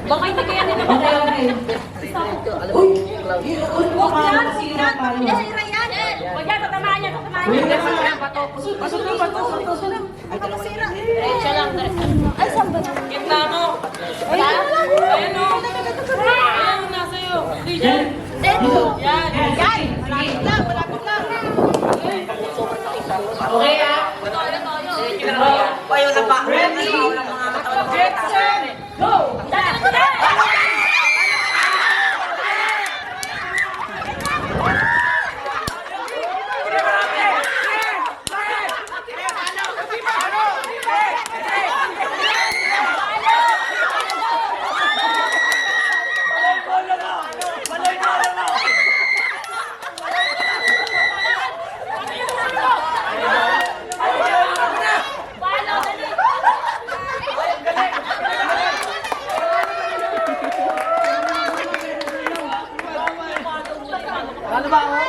Baka hindi kaya nila mag-aawin. Uy! Huwag yan, sirat. Sira yan. Huwag yan, tatamaan yan, tatamaan yan. Pasok na, pasok na. Ay, ito sira. Diretso lang, diretso. Ay, saan ba? Gitna mo. Ayan o. Ayan o, nasa iyo. Hindi dyan. Yan. Yan. Malapit lang, malapit lang. Okay ah. Ayaw na ba? Ready? Get set. Go! Ano ba ako?